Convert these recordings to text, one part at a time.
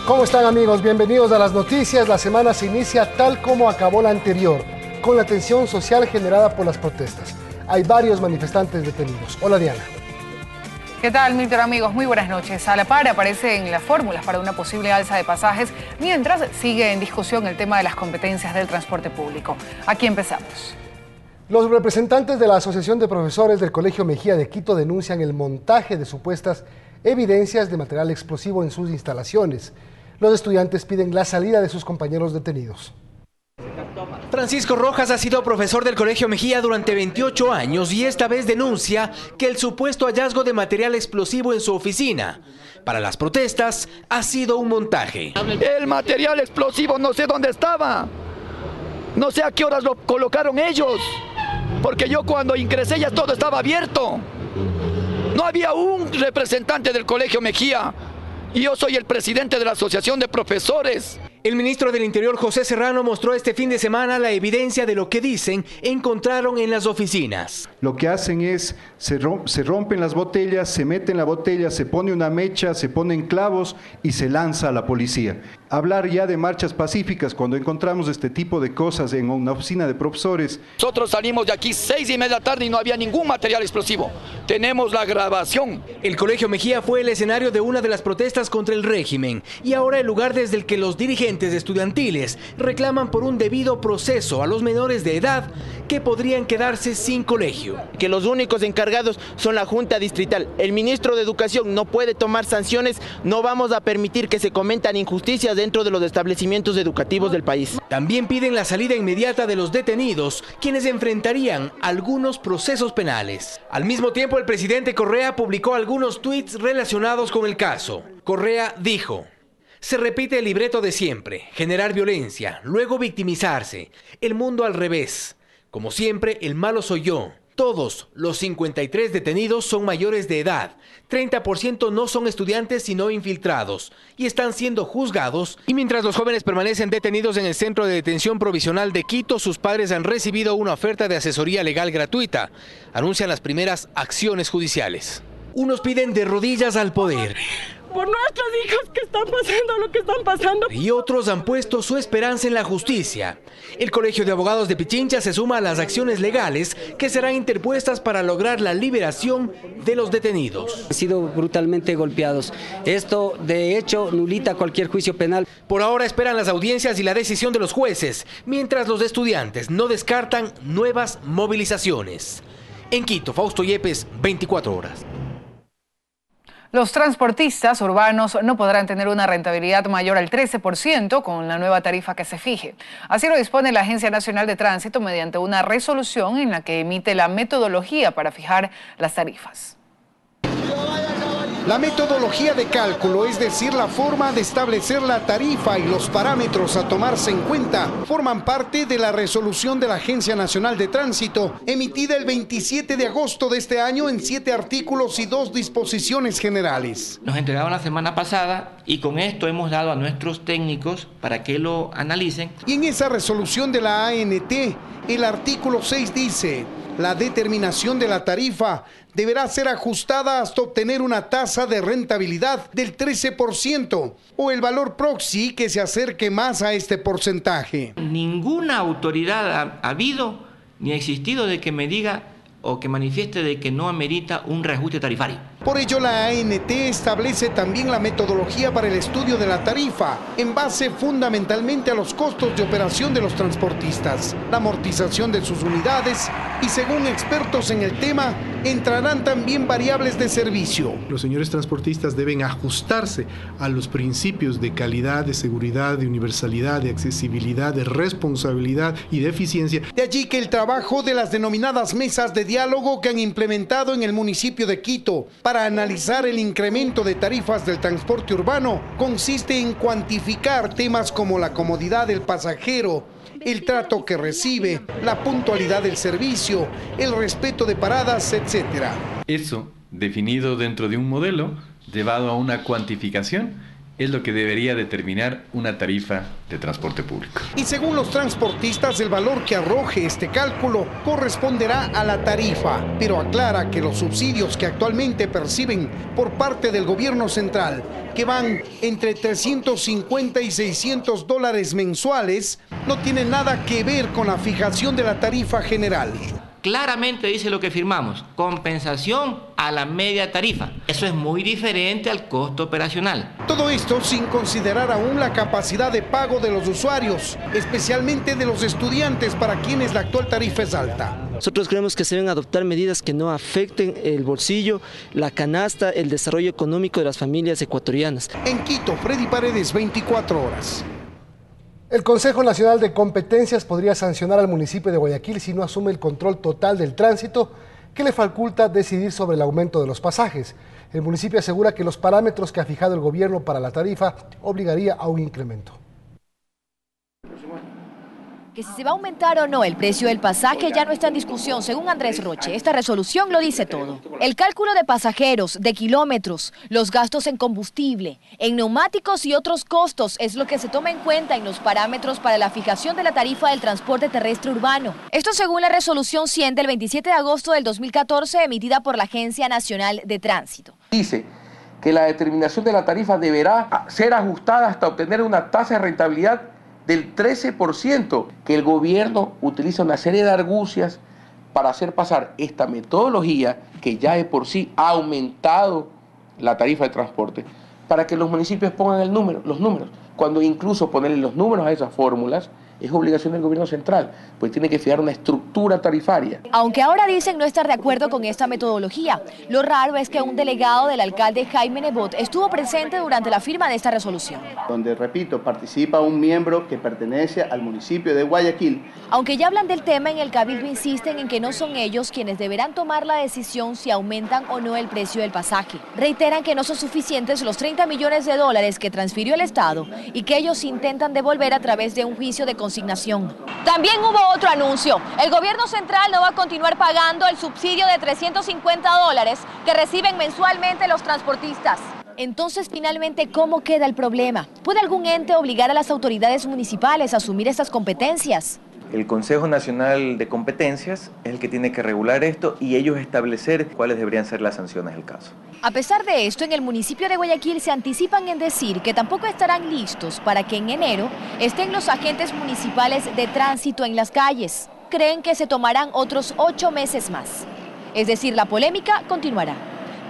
¿Cómo están, amigos? Bienvenidos a las noticias. La semana se inicia tal como acabó la anterior, con la tensión social generada por las protestas. Hay varios manifestantes detenidos. Hola, Diana. ¿Qué tal, Milton, amigos? Muy buenas noches. A la par aparecen las fórmulas para una posible alza de pasajes, mientras sigue en discusión el tema de las competencias del transporte público. Aquí empezamos. Los representantes de la Asociación de Profesores del Colegio Mejía de Quito denuncian el montaje de supuestas evidencias de material explosivo en sus instalaciones. Los estudiantes piden la salida de sus compañeros detenidos. Francisco Rojas ha sido profesor del Colegio Mejía durante 28 años y esta vez denuncia que el supuesto hallazgo de material explosivo en su oficina para las protestas ha sido un montaje. El material explosivo no sé dónde estaba, no sé a qué horas lo colocaron ellos, porque yo cuando ingresé ya todo estaba abierto. No había un representante del Colegio Mejía y yo soy el presidente de la Asociación de Profesores. El ministro del Interior, José Serrano, mostró este fin de semana la evidencia de lo que dicen encontraron en las oficinas. Lo que hacen es, se rompen las botellas, se mete en la botella, se pone una mecha, se ponen clavos y se lanza a la policía. Hablar ya de marchas pacíficas cuando encontramos este tipo de cosas en una oficina de profesores. Nosotros salimos de aquí 6:30 de la tarde y no había ningún material explosivo. Tenemos la grabación. El Colegio Mejía fue el escenario de una de las protestas contra el régimen y ahora el lugar desde el que los dirigentes estudiantiles reclaman por un debido proceso a los menores de edad que podrían quedarse sin colegio. Que los únicos encargados son la Junta Distrital. El ministro de Educación no puede tomar sanciones, no vamos a permitir que se cometan injusticias dentro de los establecimientos educativos del país. También piden la salida inmediata de los detenidos, quienes enfrentarían algunos procesos penales. Al mismo tiempo, el presidente Correa publicó algunos tweets relacionados con el caso. Correa dijo: se repite el libreto de siempre, generar violencia, luego victimizarse, el mundo al revés. Como siempre, el malo soy yo. Todos los 53 detenidos son mayores de edad, 30% no son estudiantes sino infiltrados y están siendo juzgados. Y mientras los jóvenes permanecen detenidos en el Centro de Detención Provisional de Quito, sus padres han recibido una oferta de asesoría legal gratuita. Anuncian las primeras acciones judiciales. Unos piden de rodillas al poder. Por nuestros hijos que están pasando lo que están pasando. Y otros han puesto su esperanza en la justicia. El Colegio de Abogados de Pichincha se suma a las acciones legales que serán interpuestas para lograr la liberación de los detenidos. Han sido brutalmente golpeados. Esto, de hecho, nulita cualquier juicio penal. Por ahora esperan las audiencias y la decisión de los jueces, mientras los estudiantes no descartan nuevas movilizaciones. En Quito, Fausto Yepes, 24 horas. Los transportistas urbanos no podrán tener una rentabilidad mayor al 13% con la nueva tarifa que se fije. Así lo dispone la Agencia Nacional de Tránsito mediante una resolución en la que emite la metodología para fijar las tarifas. La metodología de cálculo, es decir, la forma de establecer la tarifa y los parámetros a tomarse en cuenta, forman parte de la resolución de la Agencia Nacional de Tránsito, emitida el 27 de agosto de este año en 7 artículos y 2 disposiciones generales. Nos entregaron la semana pasada y con esto hemos dado a nuestros técnicos para que lo analicen. Y en esa resolución de la ANT, el artículo 6 dice: la determinación de la tarifa deberá ser ajustada hasta obtener una tasa de rentabilidad del 13% o el valor proxy que se acerque más a este porcentaje. Ninguna autoridad ha habido ni ha existido de que me diga o que manifieste de que no amerita un reajuste tarifario. Por ello, la ANT establece también la metodología para el estudio de la tarifa, en base fundamentalmente a los costos de operación de los transportistas, la amortización de sus unidades y, según expertos en el tema, entrarán también variables de servicio. Los señores transportistas deben ajustarse a los principios de calidad, de seguridad, de universalidad, de accesibilidad, de responsabilidad y de eficiencia. De allí que el trabajo de las denominadas mesas de diálogo que han implementado en el municipio de Quito para analizar el incremento de tarifas del transporte urbano consiste en cuantificar temas como la comodidad del pasajero, el trato que recibe, la puntualidad del servicio, el respeto de paradas, etc. Eso, definido dentro de un modelo, llevado a una cuantificación, es lo que debería determinar una tarifa de transporte público. Y según los transportistas, el valor que arroje este cálculo corresponderá a la tarifa, pero aclara que los subsidios que actualmente perciben por parte del gobierno central, que van entre 350 y 600 dólares mensuales, no tienen nada que ver con la fijación de la tarifa general. Claramente dice lo que firmamos, compensación a la media tarifa. Eso es muy diferente al costo operacional. Todo esto sin considerar aún la capacidad de pago de los usuarios, especialmente de los estudiantes para quienes la actual tarifa es alta. Nosotros creemos que se deben adoptar medidas que no afecten el bolsillo, la canasta, el desarrollo económico de las familias ecuatorianas. En Quito, Freddy Paredes, 24 horas. El Consejo Nacional de Competencias podría sancionar al municipio de Guayaquil si no asume el control total del tránsito que le faculta decidir sobre el aumento de los pasajes. El municipio asegura que los parámetros que ha fijado el gobierno para la tarifa obligaría a un incremento. Que si se va a aumentar o no el precio del pasaje ya no está en discusión, según Andrés Roche. Esta resolución lo dice todo. El cálculo de pasajeros, de kilómetros, los gastos en combustible, en neumáticos y otros costos es lo que se toma en cuenta en los parámetros para la fijación de la tarifa del transporte terrestre urbano. Esto según la resolución 100 del 27 de agosto del 2014 emitida por la Agencia Nacional de Tránsito. Dice que la determinación de la tarifa deberá ser ajustada hasta obtener una tasa de rentabilidad del 13%, que el gobierno utiliza una serie de argucias para hacer pasar esta metodología, que ya de por sí ha aumentado la tarifa de transporte, para que los municipios pongan los números, cuando incluso ponerle los números a esas fórmulas es obligación del gobierno central, pues tiene que fijar una estructura tarifaria. Aunque ahora dicen no estar de acuerdo con esta metodología, lo raro es que un delegado del alcalde Jaime Nebot estuvo presente durante la firma de esta resolución. Donde, repito, participa un miembro que pertenece al municipio de Guayaquil. Aunque ya hablan del tema, en el Cabildo insisten en que no son ellos quienes deberán tomar la decisión si aumentan o no el precio del pasaje. Reiteran que no son suficientes los 30 millones de dólares que transfirió el Estado y que ellos intentan devolver a través de un juicio de consignación. También hubo otro anuncio. El gobierno central no va a continuar pagando el subsidio de 350 dólares que reciben mensualmente los transportistas. Entonces, finalmente, ¿cómo queda el problema? ¿Puede algún ente obligar a las autoridades municipales a asumir estas competencias? El Consejo Nacional de Competencias es el que tiene que regular esto y ellos establecer cuáles deberían ser las sanciones del caso. A pesar de esto, en el municipio de Guayaquil se anticipan en decir que tampoco estarán listos para que en enero estén los agentes municipales de tránsito en las calles. Creen que se tomarán otros 8 meses más. Es decir, la polémica continuará.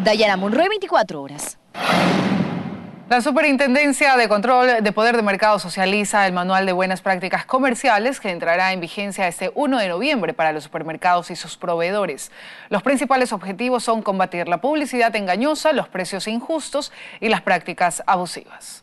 Dayana Monroy, 24 horas. La Superintendencia de Control de Poder de Mercado socializa el Manual de Buenas Prácticas Comerciales que entrará en vigencia este 1 de noviembre para los supermercados y sus proveedores. Los principales objetivos son combatir la publicidad engañosa, los precios injustos y las prácticas abusivas.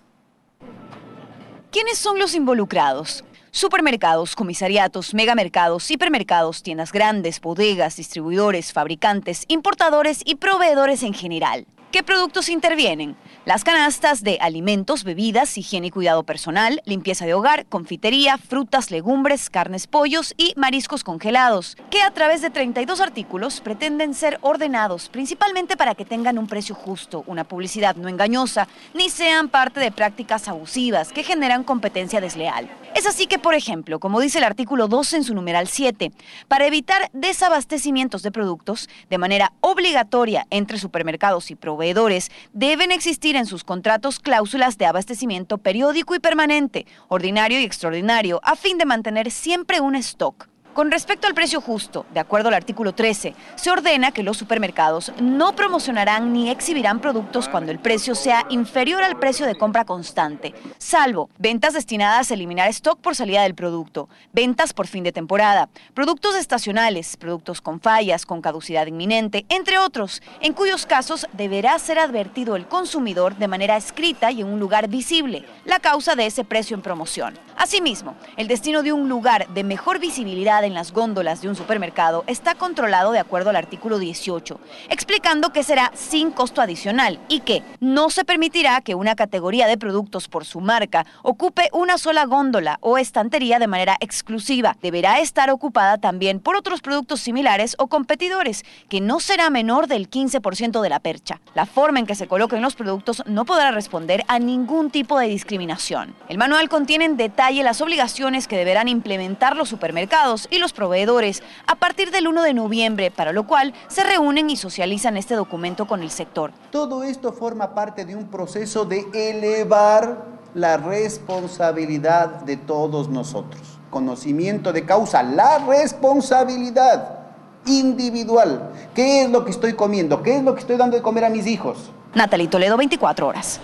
¿Quiénes son los involucrados? Supermercados, comisariatos, megamercados, hipermercados, tiendas grandes, bodegas, distribuidores, fabricantes, importadores y proveedores en general. ¿Qué productos intervienen? Las canastas de alimentos, bebidas, higiene y cuidado personal, limpieza de hogar, confitería, frutas, legumbres, carnes, pollos y mariscos congelados, que a través de 32 artículos pretenden ser ordenados, principalmente para que tengan un precio justo, una publicidad no engañosa, ni sean parte de prácticas abusivas que generan competencia desleal. Es así que, por ejemplo, como dice el artículo 12 en su numeral 7, para evitar desabastecimientos de productos de manera obligatoria entre supermercados y proveedores, deben existir en sus contratos cláusulas de abastecimiento periódico y permanente, ordinario y extraordinario, a fin de mantener siempre un stock. Con respecto al precio justo, de acuerdo al artículo 13, se ordena que los supermercados no promocionarán ni exhibirán productos cuando el precio sea inferior al precio de compra constante, salvo ventas destinadas a eliminar stock por salida del producto, ventas por fin de temporada, productos estacionales, productos con fallas, con caducidad inminente, entre otros, en cuyos casos deberá ser advertido el consumidor de manera escrita y en un lugar visible, la causa de ese precio en promoción. Asimismo, el destino de un lugar de mejor visibilidad publicidad en las góndolas de un supermercado está controlado de acuerdo al artículo 18, explicando que será sin costo adicional y que no se permitirá que una categoría de productos por su marca ocupe una sola góndola o estantería de manera exclusiva. Deberá estar ocupada también por otros productos similares o competidores, que no será menor del 15% de la percha. La forma en que se coloquen los productos no podrá responder a ningún tipo de discriminación. El manual contiene en detalle las obligaciones que deberán implementar los supermercados y los proveedores a partir del 1 de noviembre, para lo cual se reúnen y socializan este documento con el sector. Todo esto forma parte de un proceso de elevar la responsabilidad de todos nosotros. Conocimiento de causa, la responsabilidad individual. ¿Qué es lo que estoy comiendo? ¿Qué es lo que estoy dando de comer a mis hijos? Natalie Toledo, 24 horas.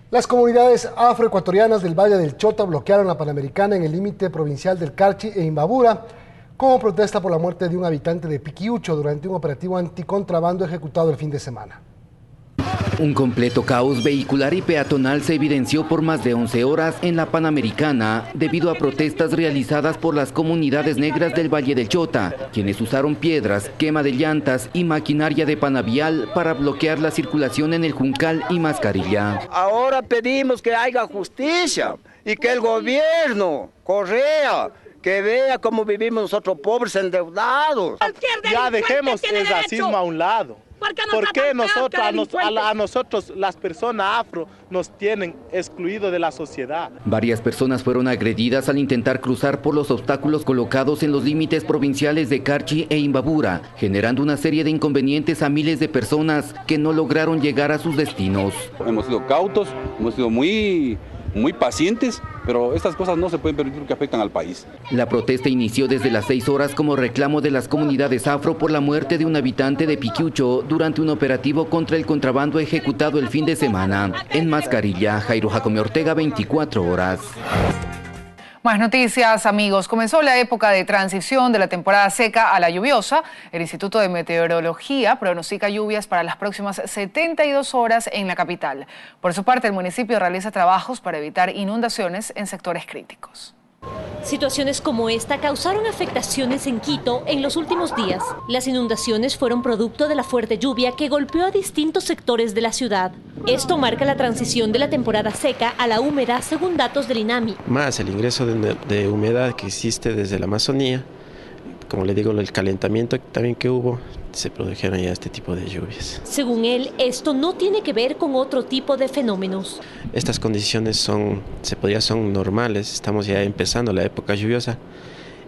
Las comunidades afroecuatorianas del Valle del Chota bloquearon la Panamericana en el límite provincial del Carchi e Imbabura como protesta por la muerte de un habitante de Piquiucho durante un operativo anticontrabando ejecutado el fin de semana. Un completo caos vehicular y peatonal se evidenció por más de 11 horas en la Panamericana debido a protestas realizadas por las comunidades negras del Valle del Chota, quienes usaron piedras, quema de llantas y maquinaria de panavial para bloquear la circulación en el Juncal y Mascarilla. Ahora pedimos que haya justicia y que el gobierno, Correa, que vea cómo vivimos nosotros pobres endeudados. Ya dejemos el racismo a un lado. ¿Por qué a nosotros las personas afro nos tienen excluidos de la sociedad? Varias personas fueron agredidas al intentar cruzar por los obstáculos colocados en los límites provinciales de Carchi e Imbabura, generando una serie de inconvenientes a miles de personas que no lograron llegar a sus destinos. Hemos sido cautos, hemos sido muy pacientes, pero estas cosas no se pueden permitir porque afectan al país. La protesta inició desde las 6 horas como reclamo de las comunidades afro por la muerte de un habitante de Piquiucho durante un operativo contra el contrabando ejecutado el fin de semana. En Mascarilla, Jairo Jacome Ortega, 24 horas. Más noticias, amigos. Comenzó la época de transición de la temporada seca a la lluviosa. El Instituto de Meteorología pronostica lluvias para las próximas 72 horas en la capital. Por su parte, el municipio realiza trabajos para evitar inundaciones en sectores críticos. Situaciones como esta causaron afectaciones en Quito en los últimos días. Las inundaciones fueron producto de la fuerte lluvia que golpeó a distintos sectores de la ciudad. Esto marca la transición de la temporada seca a la húmeda, según datos del INAMI. Más el ingreso de humedad que existe desde la Amazonía, como le digo, el calentamiento también que hubo, se produjeron ya este tipo de lluvias. Según él, esto no tiene que ver con otro tipo de fenómenos. Estas condiciones son normales, estamos ya empezando la época lluviosa.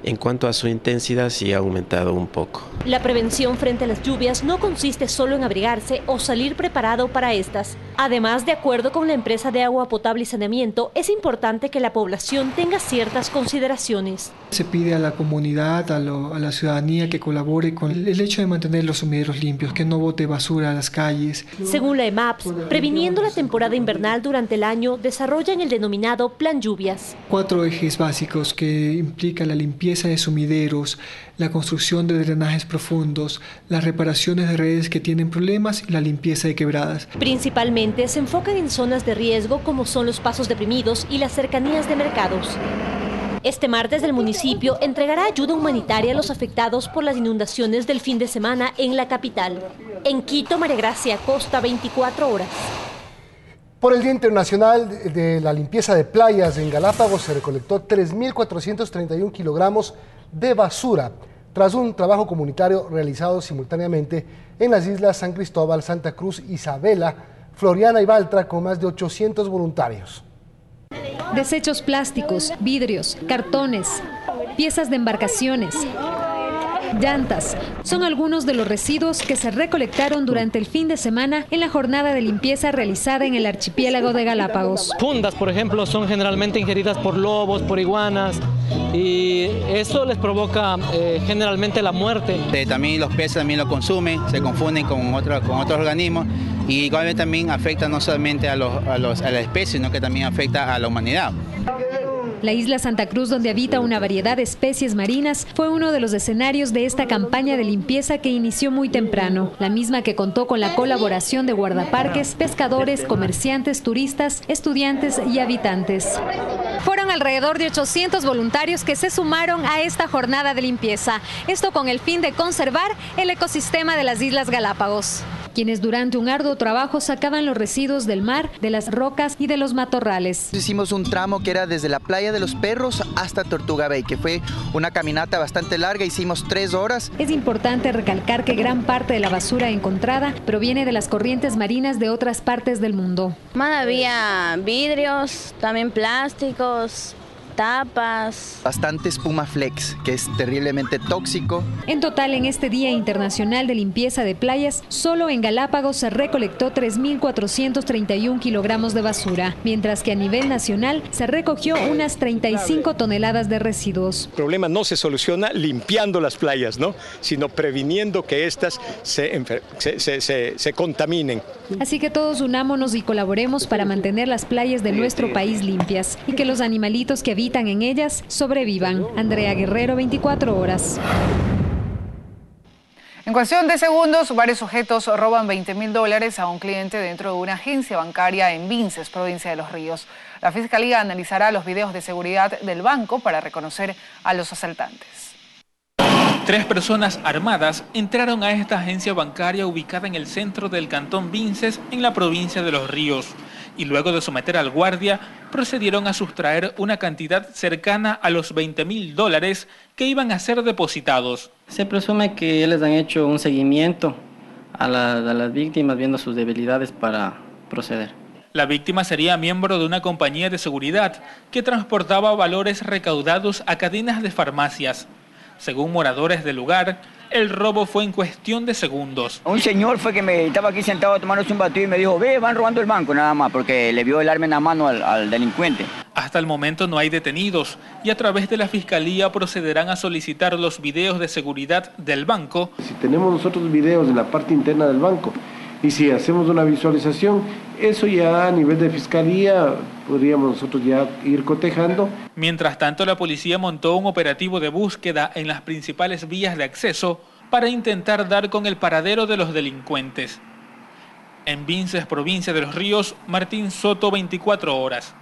En cuanto a su intensidad, sí ha aumentado un poco. La prevención frente a las lluvias no consiste solo en abrigarse o salir preparado para estas. Además, de acuerdo con la empresa de agua potable y saneamiento, es importante que la población tenga ciertas consideraciones. Se pide a la comunidad, a la ciudadanía que colabore con el hecho de mantener los sumideros limpios, que no bote basura a las calles. Según la EMAPS, previniendo la temporada invernal durante el año, desarrollan el denominado Plan Lluvias. 4 ejes básicos que implican la limpieza de sumideros, la construcción de drenajes profundos, las reparaciones de redes que tienen problemas y la limpieza de quebradas. Principalmente se enfocan en zonas de riesgo como son los pasos deprimidos y las cercanías de mercados. Este martes el municipio entregará ayuda humanitaria a los afectados por las inundaciones del fin de semana en la capital. En Quito, María Gracia Costa, 24 horas. Por el Día Internacional de la Limpieza de Playas en Galápagos se recolectó 3.431 kilogramos de basura tras un trabajo comunitario realizado simultáneamente en las islas San Cristóbal, Santa Cruz, Isabela, Floriana y Baltra con más de 800 voluntarios. Desechos plásticos, vidrios, cartones, piezas de embarcaciones, llantas, son algunos de los residuos que se recolectaron durante el fin de semana en la jornada de limpieza realizada en el archipiélago de Galápagos. Fundas, por ejemplo, son generalmente ingeridas por lobos, por iguanas, y eso les provoca generalmente la muerte. También los peces también lo consumen, se confunden con otros organismos, y también afecta no solamente a la especie, sino que también afecta a la humanidad. La isla Santa Cruz, donde habita una variedad de especies marinas, fue uno de los escenarios de esta campaña de limpieza que inició muy temprano, la misma que contó con la colaboración de guardaparques, pescadores, comerciantes, turistas, estudiantes y habitantes. Fueron alrededor de 800 voluntarios que se sumaron a esta jornada de limpieza, esto con el fin de conservar el ecosistema de las Islas Galápagos, quienes durante un arduo trabajo sacaban los residuos del mar, de las rocas y de los matorrales. Hicimos un tramo que era desde la playa de los Perros hasta Tortuga Bay, que fue una caminata bastante larga, hicimos 3 horas. Es importante recalcar que gran parte de la basura encontrada proviene de las corrientes marinas de otras partes del mundo. Había vidrios, también plásticos, tapas. Bastante espuma flex, que es terriblemente tóxico. En total, en este Día Internacional de Limpieza de Playas, solo en Galápagos se recolectó 3.431 kilogramos de basura, mientras que a nivel nacional se recogió unas 35 toneladas de residuos. El problema no se soluciona limpiando las playas, ¿no?, sino previniendo que éstas se contaminen. Así que todos unámonos y colaboremos para mantener las playas de nuestro país limpias y que los animalitos que habitan en ellas sobrevivan. Andrea Guerrero, 24 horas. En cuestión de segundos, varios sujetos roban $20.000 a un cliente dentro de una agencia bancaria en Vinces, provincia de Los Ríos. La Fiscalía analizará los videos de seguridad del banco para reconocer a los asaltantes. 3 personas armadas entraron a esta agencia bancaria ubicada en el centro del cantón Vinces, en la provincia de Los Ríos, y luego de someter al guardia, procedieron a sustraer una cantidad cercana a los $20.000 que iban a ser depositados. Se presume que les han hecho un seguimiento a las víctimas, viendo sus debilidades para proceder. La víctima sería miembro de una compañía de seguridad que transportaba valores recaudados a cadenas de farmacias. Según moradores del lugar, el robo fue en cuestión de segundos. Un señor fue que me estaba aquí sentado tomándose un batido y me dijo: ve, van robando el banco, nada más, porque le vio el arma en la mano al delincuente. Hasta el momento no hay detenidos y a través de la Fiscalía procederán a solicitar los videos de seguridad del banco. Si tenemos nosotros videos en la parte interna del banco y si hacemos una visualización, eso ya a nivel de Fiscalía podríamos nosotros ya ir cotejando. Mientras tanto, la policía montó un operativo de búsqueda en las principales vías de acceso para intentar dar con el paradero de los delincuentes. En Vinces, provincia de Los Ríos, Martín Soto, 24 horas.